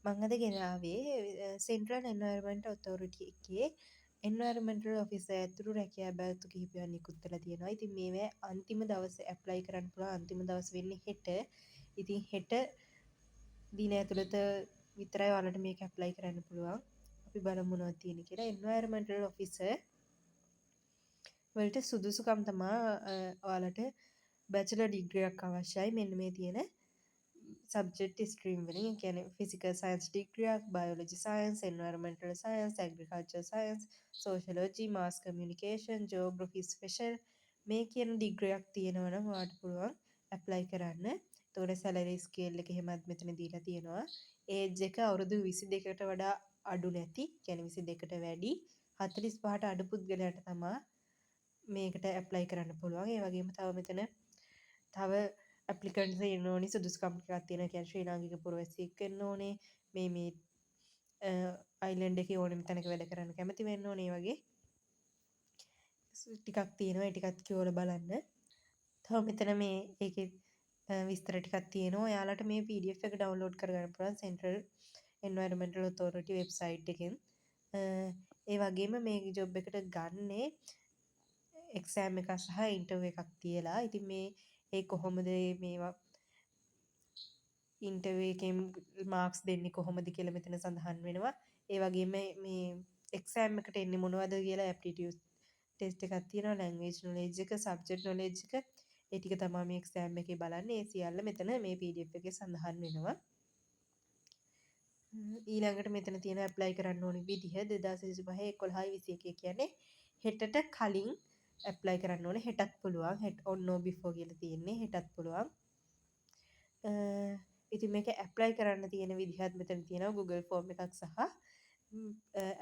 මං අද ගෙනාවේ සෙන්ට්‍රල් එන්වයරන්මන්ට් ඔතොරිටි එකේ එන්වයරන්මන්ටල් ඔෆිසර් ඇතුළු රැකියා බැලතු කිහිපයක් නිකුත් වෙලා තියෙනවා. ඉතින් මේවා අන්තිම දවසේ ඇප්ලයි කරන්න පුළුවන් අන්තිම දවස් වෙන්නේ හෙට. ඉතින් හෙට දින ඇතුළත විතරයි ඔයාලට මේක ඇප්ලයි කරන්න පුළුවන්. අපි බලමු මොනවද තියෙන්නේ කියලා. එන්වයරන්මන්ටල් ඔෆිසර් වලට සුදුසුකම් තමා ඔයාලට බැචලර් ඩිග්‍රියක් අවශ්‍යයි. මෙන්න මේ තියෙන සබ්ජෙක්ට් ස්ට්‍රීම් වලින්. ඒ කියන්නේ ෆිසිකල් සයන්ස් ඩිග්‍රියක්, biology science, environmental science, agriculture science, sociology, mass communication, geography special මේ කියන ඩිග්‍රියක් තියෙනවා නම් ඔයාලට පුළුවන් ඇප්ලයි කරන්න. එතකොට සැලරි ස්කේල් එක එහෙමත් මෙතන දීලා තියෙනවා. ඒජ් එක අවුරුදු 22කට වඩා අඩු නැති, කියන්නේ 22කට වැඩි 45ට අඩු පුද්ගලයාට තමා මේකට ඇප්ලයි කරන්න පුළුවන්. ඒ වගේම තව ඇප්ලිකන්ට්ස් ඉන්න ඕනේ, සුදුසුකම් ටිකක් තියෙනවා. කියන්නේ ශ්‍රී ලාංකික පුරවැසියෙක් වෙන්න ඕනේ. මේ අයිලන්ඩ් එකේ ඕනෙම තැනක වැඩ කරන්න කැමති වෙන්න ඕනේ. ඒ වගේ ටිකක් තියෙනවා. ඒ ටිකත් කියවලා බලන්න. තව මෙතන මේ ඒකේ විස්තර ටිකක් තියෙනවා. ඔයාලට මේ PDF එක ඩවුන්ලෝඩ් කරගන්න පුළුවන් Central Environmental Authority වෙබ්සයිට් එකෙන්. ඒ වගේම මේ ජොබ් එකට ගන්නේ එක්සෑම් එකක් සහ ඉන්ටර්වයුව එකක් තියලා. ඉතින් ඒ කොහොමද මේවා ඉන්ටර්වයුව එකෙන් මාක්ස් දෙන්නේ කොහොමද කියලා මෙතන සඳහන් වෙනවා. ඒ වගේම මේ එක්සෑම් එකට එන්නේ මොනවද කියලා ඇප්ටිටියුඩ් ටෙස්ට් එකක් තියෙනවා. ලැන්ග්වේජ් නොලෙජ් එක, සබ්ජෙක්ට් නොලෙජ් එක, ඒ ටික තමයි මේ එක්සෑම් එකේ බලන්නේ. ඒ සියල්ල මෙතන මේ PDF එකේ සඳහන් වෙනවා. ඊළඟට මෙතන තියෙන ඇප්ලයි කරන්න ඕනි විදිහ 2025 11 කියන්නේ හෙටට කලින් ඇප්ලයි කරන්න ඕනේ. හෙටත් පුළුවන්. හෙට on no before කියලා තියෙන්නේ. හෙටත් පුළුවන්. ඉතින් මේක ඇප්ලයි කරන්න තියෙන විදිහත් මෙතන තියෙනවා. Google form එකක් සහ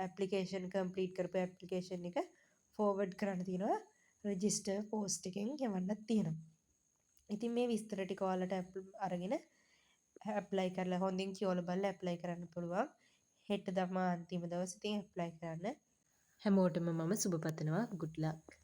ඇප්ලිකේෂන් කම්ප්ලීට් කරපු ඇප්ලිකේෂන් එක ෆෝවර්ඩ් කරන්න තියෙනවා. රෙජිස්ටර් පෝස්ට් එකෙන් යවන්නත් තියෙනවා. ඉතින් මේ විස්තර ටික ඔයාලට අරගෙන ඇප්ලයි කරලා හොඳින් කියවලා බලලා ඇප්ලයි කරන්න පුළුවන්. හෙට තමයි අන්තිම දවස්. ඉතින් ඇප්ලයි කරන්න. හැමෝටම මම සුබ පතනවා. good luck.